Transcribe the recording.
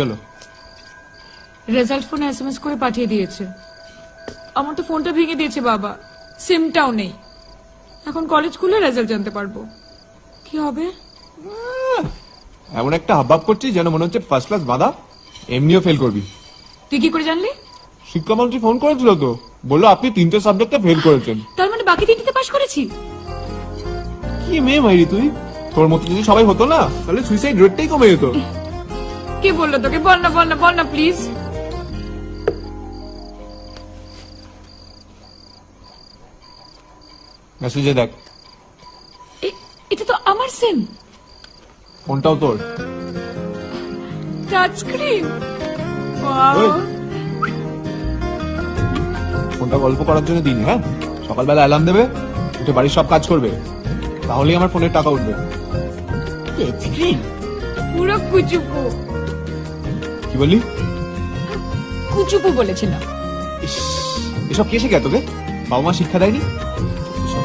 হলো? রেজাল্ট ফোনে এসএমএস করে পাঠিয়ে দিয়েছে। আমার তো ফোনটা ভেঙে দিয়েছে বাবা, সিমটাও নেই। এখন কলেজ খুলে রেজাল্ট জানতে পারবো। কি হবে? এমন একটা হাবভাব করছিস যেন মনে হচ্ছে ফার্স্ট ক্লাস বাঁধা, এমনিও ফেল করবি। তুই কি করে জানলি? শিক্ষামন্ত্রী ফোন করেছিল তো, বললো আপনি 3টে সাবজেক্টে ফেল করেছেন। তার মানে বাকি 3টিতে পাশ করেছি? কি মেয়ে মাইরি তুই! তোর মতো যদি সবাই হতো না, তাহলে সুইসাইড রেটটাই কমে যেত। কে বললো তোকে? বল না বল না বল না প্লিজ। মেসেজে দেখ। এটা তো আমার সিম। ফোনটাও তোর। Touch screen. ওই, ফোনটা গল্প করার জন্য দিন। হ্যাঁ, সকালবেলা অ্যালার্ম দেবে, উঠে বাড়ির সব কাজ করবে, তাহলেই আমার ফোনের টাকা উঠবে। পুরো কুচুপু। কি বললি? কুচুপু বলেছিলাম। ইস, এসব কে শিখায় তোকে? বাবা মা শিক্ষা দেয়নি? সব